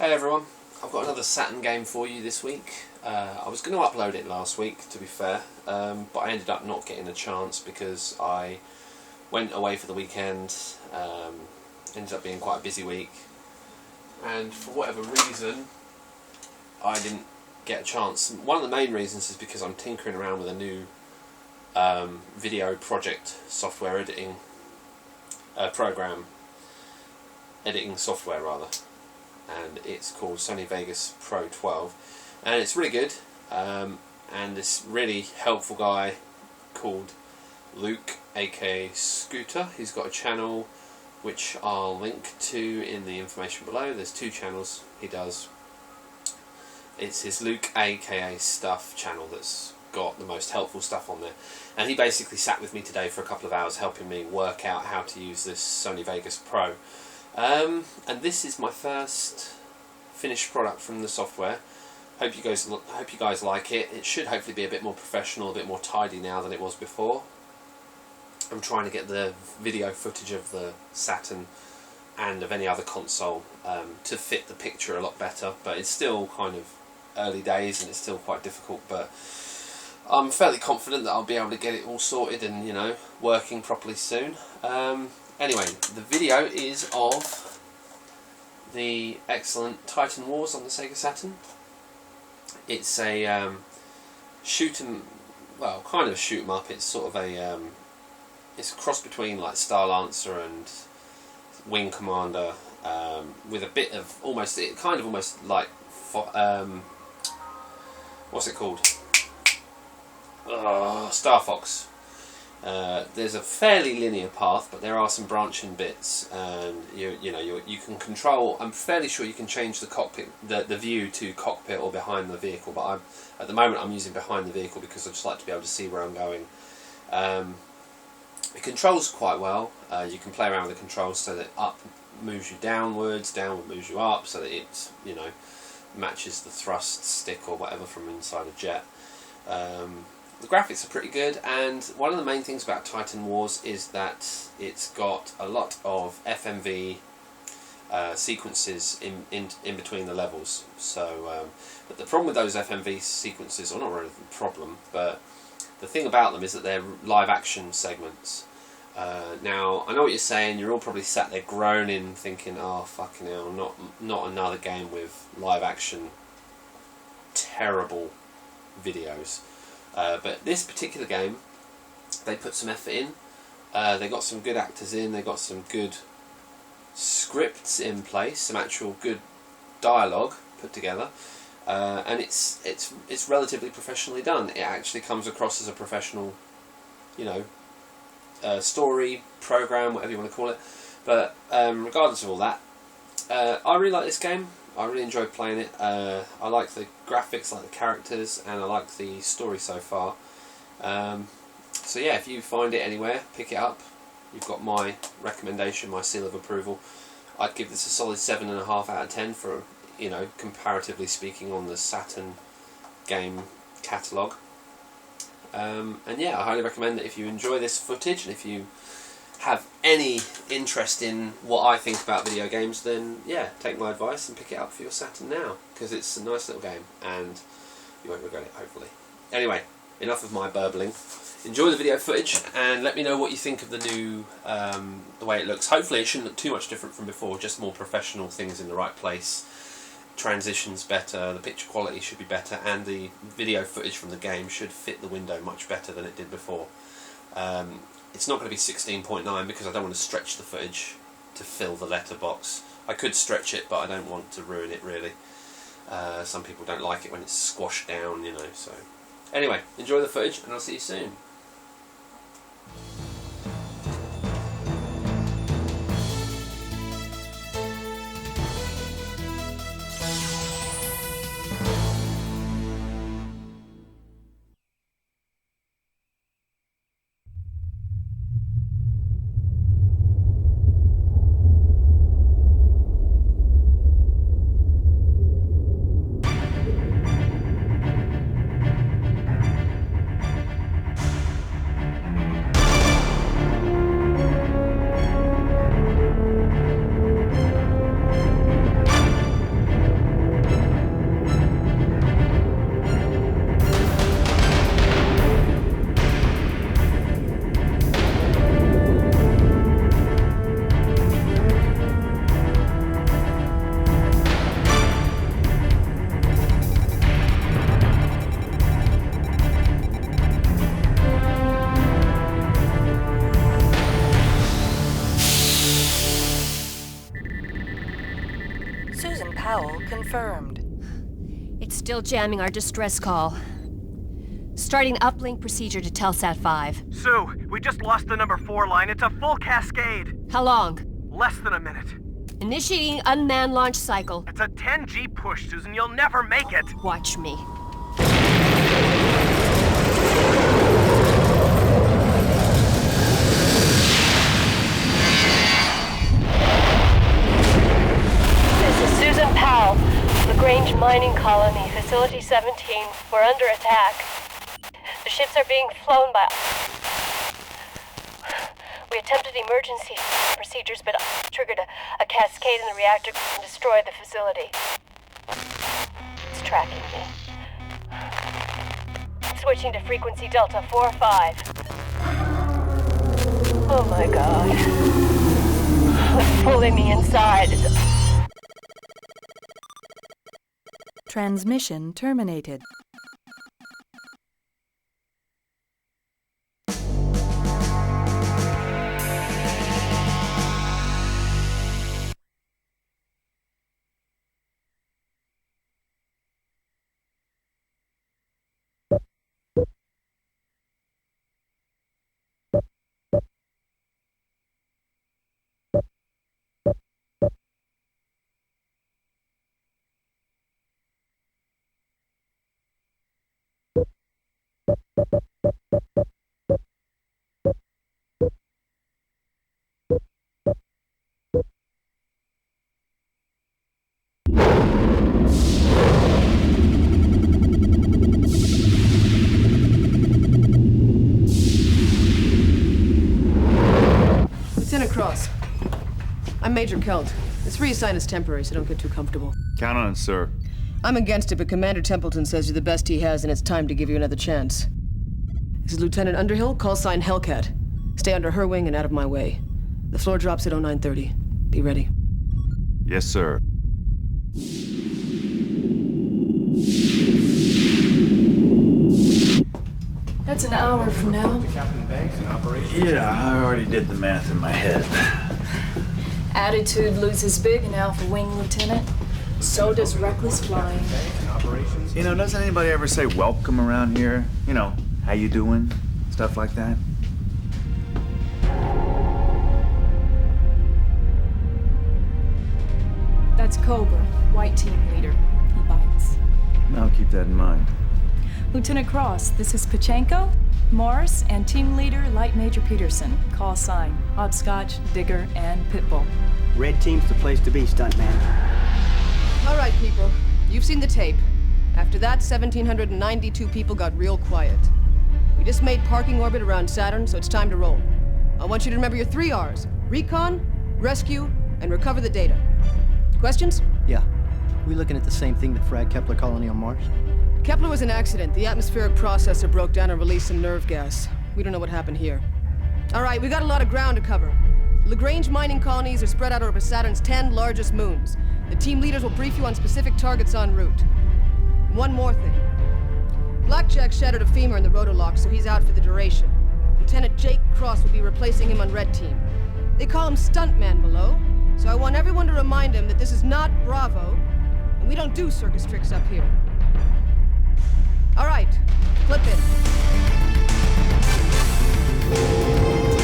Hey everyone, I've got another Saturn game for you this week. I was going to upload it last week, to be fair, but I ended up not getting a chance because I went away for the weekend. Ended up being quite a busy week, and for whatever reason I didn't get a chance. One of the main reasons is because I'm tinkering around with a new video project software editing editing software rather, and it's called Sony Vegas Pro 12, and it's really good, and this really helpful guy called Luke, aka Scooter, he's got a channel which I'll link to in the information below. There's two channels he does. It's his Luke aka Stuff channel that's got the most helpful stuff on there, and he basically sat with me today for a couple of hours helping me work out how to use this Sony Vegas Pro. And this is my first finished product from the software. Hope you guys like it. It should hopefully be a bit more professional, a bit more tidy now than it was before. I'm trying to get the video footage of the Saturn and of any other console to fit the picture a lot better, but it's still kind of early days and it's still quite difficult, but I'm fairly confident that I'll be able to get it all sorted and, you know, working properly soon. Anyway, the video is of the excellent Titan Wars on the Sega Saturn. It's a shoot 'em, well, kind of a shoot 'em up. It's sort of a it's a cross between like Starlancer and Wing Commander, with a bit of almost like what's it called? Starfox. There's a fairly linear path, but there are some branching bits, and you can control. I'm fairly sure you can change the cockpit, the view to cockpit or behind the vehicle. But at the moment I'm using behind the vehicle because I just like to be able to see where I'm going. It controls quite well. You can play around with the controls so that up moves you downwards, downward moves you up, so that it matches the thrust stick or whatever from inside a jet. The graphics are pretty good, and one of the main things about Titan Wars is that it's got a lot of FMV sequences in between the levels. So, but the problem with those FMV sequences, or not really the problem, but the thing about them is that they're live action segments. Now, I know what you're saying. You're all probably sat there groaning, thinking, "Oh fucking hell, not another game with live action terrible videos." But this particular game, they put some effort in. They got some good actors in. They got some good scripts in place. Some actual good dialogue put together, and it's relatively professionally done. It actually comes across as a professional, story program, whatever you want to call it. But regardless of all that, I really like this game. I really enjoyed playing it. I like the graphics, like the characters, and I like the story so far. So yeah, if you find it anywhere, pick it up. You've got my recommendation, my seal of approval. I'd give this a solid 7.5 out of 10 for, comparatively speaking, on the Saturn game catalogue. And yeah, I highly recommend that if you enjoy this footage and if you have any interest in what I think about video games, then yeah, take my advice and pick it up for your Saturn now, because it's a nice little game and you won't regret it, hopefully. Anyway, enough of my burbling. Enjoy the video footage and let me know what you think of the new, the way it looks. Hopefully it shouldn't look too much different from before, just more professional, things in the right place, transitions better, the picture quality should be better, and the video footage from the game should fit the window much better than it did before. It's not going to be 16.9 because I don't want to stretch the footage to fill the letterbox. I could stretch it, but I don't want to ruin it really. Some people don't like it when it's squashed down, so. Anyway, enjoy the footage and I'll see you soon. Susan Powell confirmed. It's still jamming our distress call. Starting uplink procedure to Telsat 5. Sue, we just lost the number 4 line. It's a full cascade. How long? Less than a minute. Initiating unmanned launch cycle. It's a 10G push, Susan. You'll never make it. Watch me. This is Susan Powell. LaGrange Mining Colony, Facility 17. We're under attack. The ships are being flown by... We attempted emergency procedures, but triggered a cascade in the reactor and destroyed the facility. It's tracking me. Switching to frequency Delta 4-5. Oh my god. It's pulling me inside. Transmission terminated. Lieutenant Cross. I'm Major Kelt. This reassign is temporary, so don't get too comfortable. Count on it, sir. I'm against it, but Commander Templeton says you're the best he has, and it's time to give you another chance. This is Lieutenant Underhill, call sign Hellcat. Stay under her wing and out of my way. The floor drops at 0930. Be ready. Yes, sir. That's an hour from now. Yeah, I already did the math in my head. Attitude loses big in Alpha Wing, Lieutenant. So does reckless flying. You know, doesn't anybody ever say welcome around here? You know, how you doing? Stuff like that. That's Cobra, white team leader. He bites. I'll keep that in mind. Lieutenant Cross, this is Pachenko, Morris, and team leader Light Major Peterson. Call sign, Hopscotch, Digger, and Pitbull. Red team's the place to be, stuntman. All right, people. You've seen the tape. After that, 1,792 people got real quiet. We just made parking orbit around Saturn, so it's time to roll. I want you to remember your 3 R's. Recon, rescue, and recover the data. Questions? Yeah. We looking at the same thing that fragged Kepler colony on Mars? Kepler was an accident. The atmospheric processor broke down and released some nerve gas. We don't know what happened here. All right, we got a lot of ground to cover. LaGrange mining colonies are spread out over Saturn's 10 largest moons. The team leaders will brief you on specific targets en route. One more thing. Blackjack shattered a femur in the rotolock, so he's out for the duration. Lieutenant Jake Cross will be replacing him on Red Team. They call him Stuntman below, so I want everyone to remind him that this is not Bravo, and we don't do circus tricks up here. All right, flip in.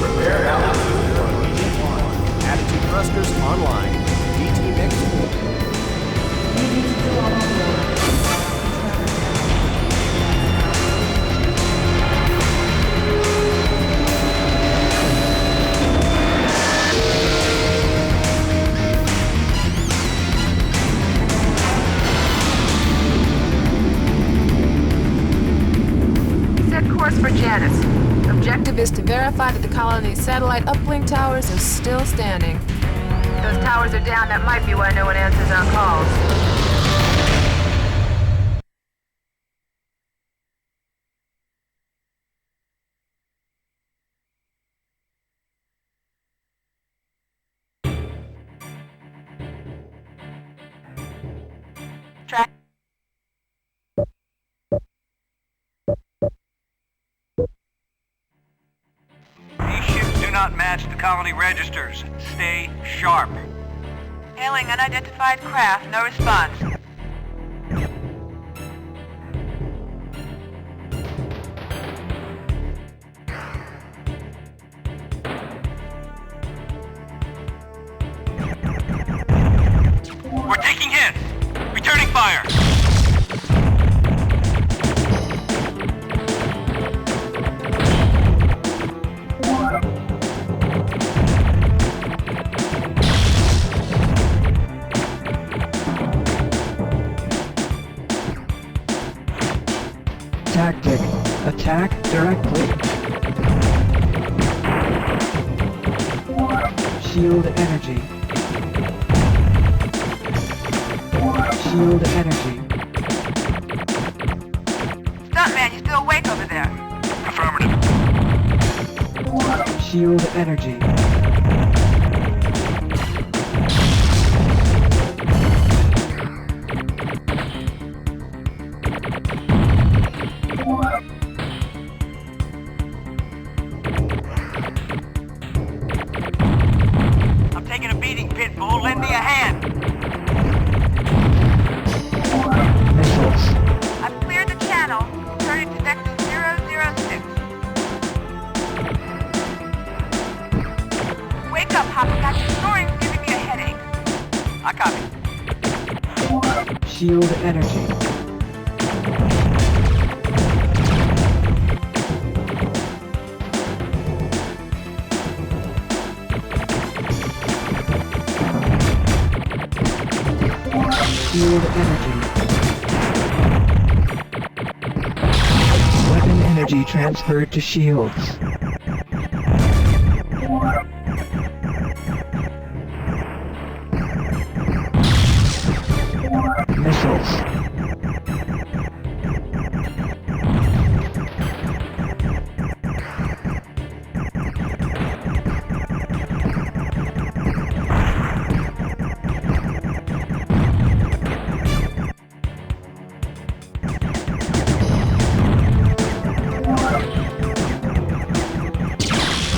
Prepare altitude for Region 1. Attitude thrusters online. DT mix. For Janus. Objective is to verify that the colony's satellite uplink towers are still standing. If those towers are down, that might be why no one answers our calls. Track. These ships do not match the colony registers. Stay sharp. Hailing unidentified craft, no response. We're taking hits! Returning fire! Tactic. Attack directly. Shield energy. Shield energy. Stuntman, you still awake over there? Affirmative. Shield energy. I'm taking a beating, Pitbull. Lend me a hand. Missiles. I've cleared the channel. Turn it to vector 006. Wake up, Hopscotch. Your snoring's giving me a headache. I copy. Shield energy. Shield energy. Weapon energy transferred to shields. Missiles.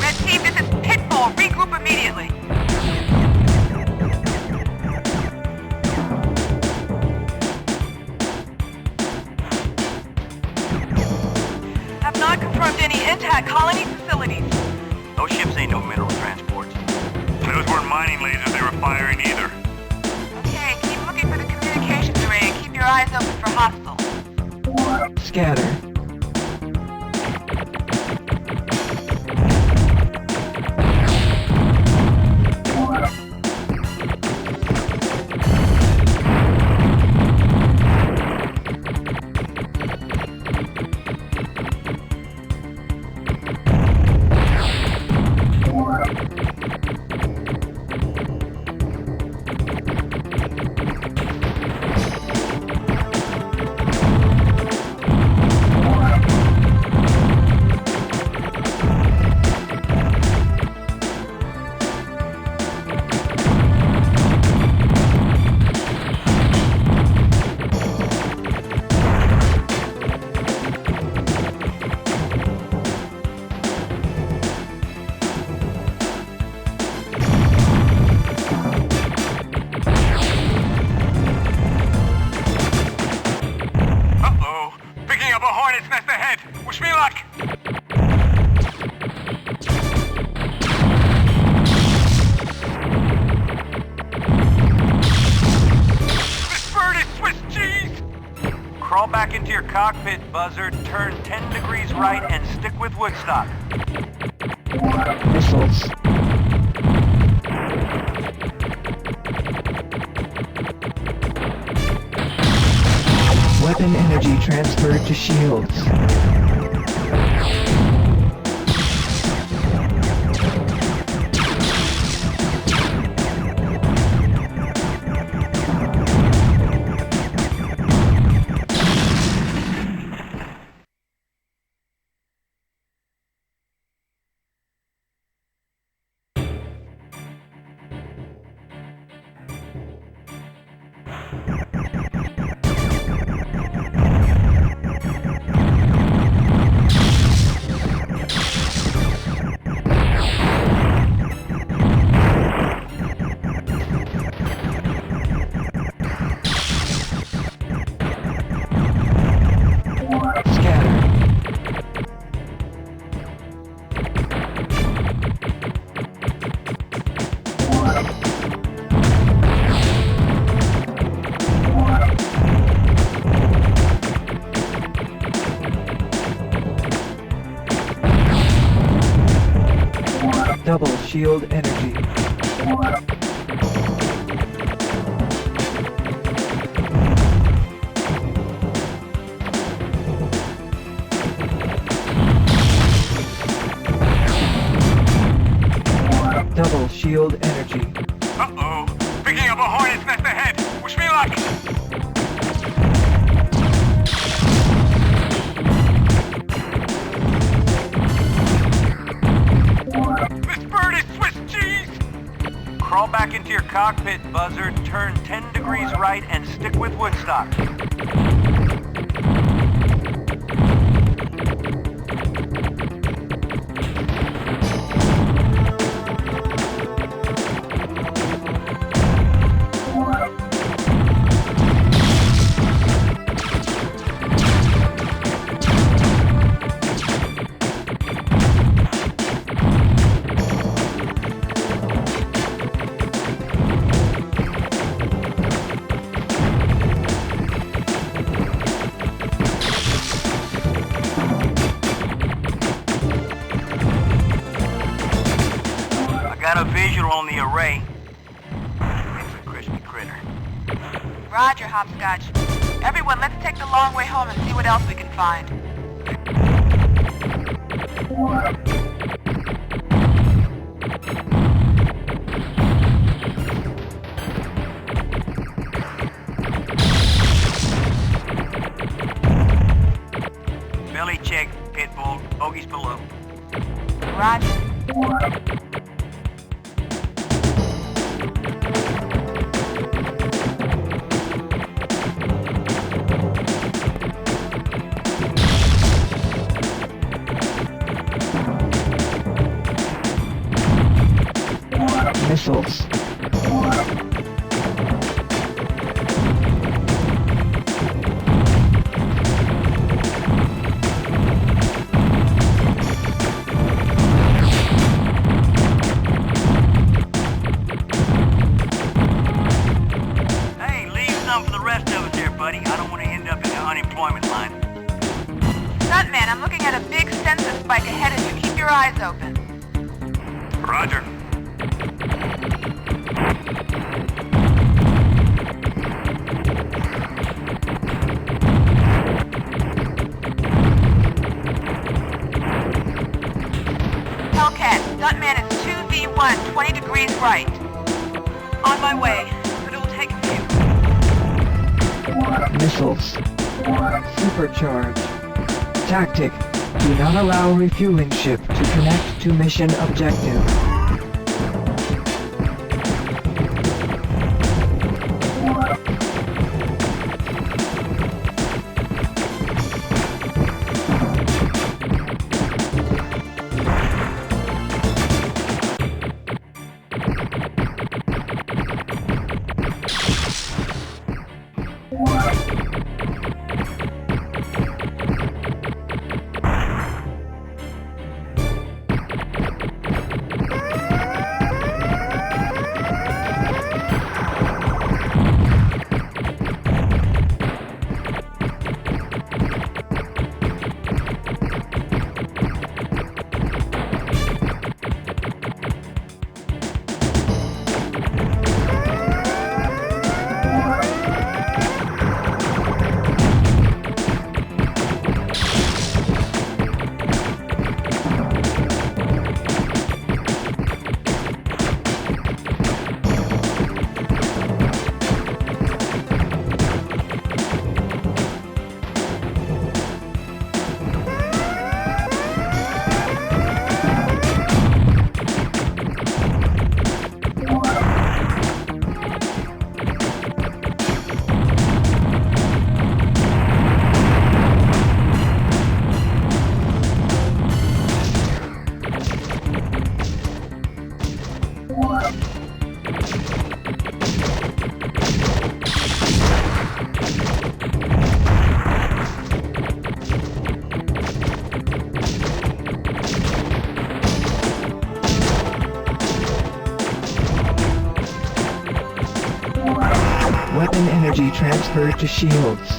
Red team, this is Pitbull. Regroup immediately. Have not confirmed any intact colony facilities. Those ships ain't no mineral transports. Those weren't mining lasers they were firing either. Okay, keep looking for the communications array and keep your eyes open for hostiles. Scatter. Uh-oh. Picking up a hornet's nest ahead. Wish me luck. This bird is Swiss cheese. Crawl back into your cockpit, Buzzard. Turn 10 degrees right and stick with Woodstock. Missiles. Weapon energy transferred to shields. shield energy. Double shield energy. Uh-oh. Picking up a hornet's nest ahead. Wish me luck. This bird is Swiss cheese! Crawl back into your cockpit, Buzzard. Turn 10 degrees right and stick with Woodstock. Got a visual on the array. It's a crispy critter. Roger, Hopscotch. Everyone, let's take the long way home and see what else we can find. Belly check, Pitbull. Bogey's below. Roger. Missiles. Hey, leave some for the rest of us here, buddy. I don't want to end up in the unemployment line. Stuntman, I'm looking at a big sensor spike ahead of you. Keep your eyes open. Roger. Hellcat, Stuntman is 2V1, 20 degrees right. On my way, but it'll take a few. Missiles. Supercharge. Tactic. Do not allow refueling ship to connect to mission objective. Weapon energy transferred to shields.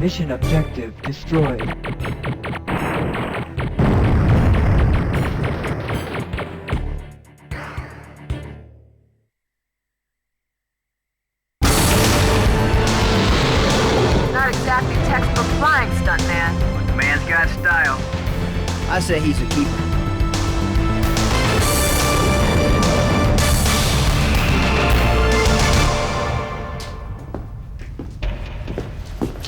Mission objective destroyed. Not exactly textbook flying, stuntman. But the man's got style. I say he's a keeper.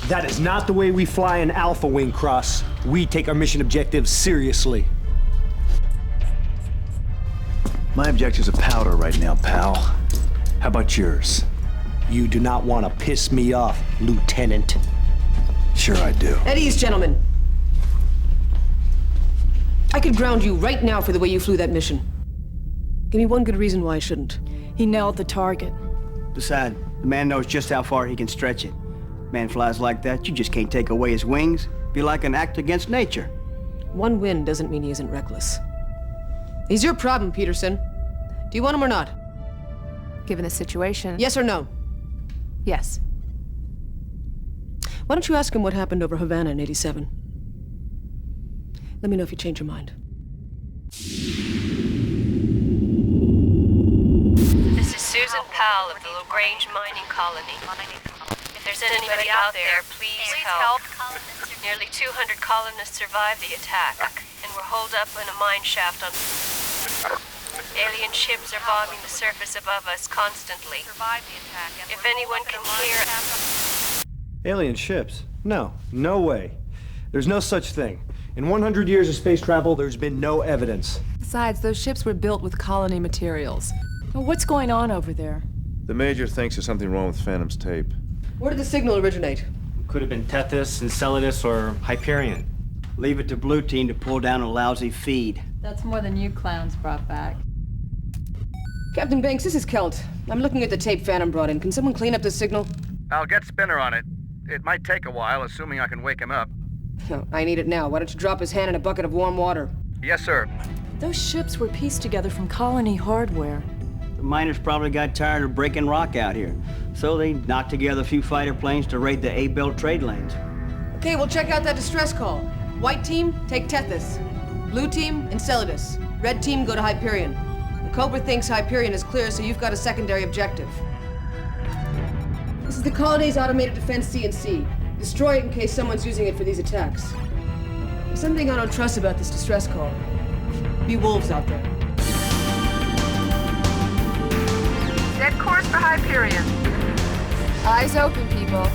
That is not the way we fly an Alpha Wing, Cross. We take our mission objectives seriously. My objectives are powder right now, pal. How about yours? You do not want to piss me off, Lieutenant. Sure I do. At ease, gentlemen. I could ground you right now for the way you flew that mission. Give me one good reason why I shouldn't. He nailed the target. Besides, the man knows just how far he can stretch it. Man flies like that, you just can't take away his wings. Be like an act against nature. One win doesn't mean he isn't reckless. He's your problem, Peterson. Do you want him or not? Given the situation. Yes or no? Yes. Why don't you ask him what happened over Havana in '87? Let me know if you change your mind. This is Susan Powell of the LaGrange Mining Colony. If there's anybody out there, please help. Nearly 200 colonists survived the attack, and were holed up in a mine shaft on... Alien ships are bombing the surface above us constantly. If anyone can hear... Alien ships? No way. There's no such thing. In 100 years of space travel, there's been no evidence. Besides, those ships were built with colony materials. Well, what's going on over there? The Major thinks there's something wrong with Phantom's tape. Where did the signal originate? Could have been Tethys, Enceladus, or Hyperion. Leave it to Blue Team to pull down a lousy feed. That's more than you clowns brought back. Captain Banks, this is Kelt. I'm looking at the tape Phantom brought in. Can someone clean up this signal? I'll get Spinner on it. It might take a while, assuming I can wake him up. No, I need it now. Why don't you drop his hand in a bucket of warm water? Yes, sir. Those ships were pieced together from colony hardware. The miners probably got tired of breaking rock out here, so they knocked together a few fighter planes to raid the A-belt trade lanes. Okay, we'll check out that distress call. White team, take Tethys. Blue team, Enceladus. Red team, go to Hyperion. The Cobra thinks Hyperion is clear, so you've got a secondary objective. This is the colony's automated defense CNC. Destroy it in case someone's using it for these attacks. There's something I don't trust about this distress call. Be wolves out there. Set course for Hyperion. Eyes open, people.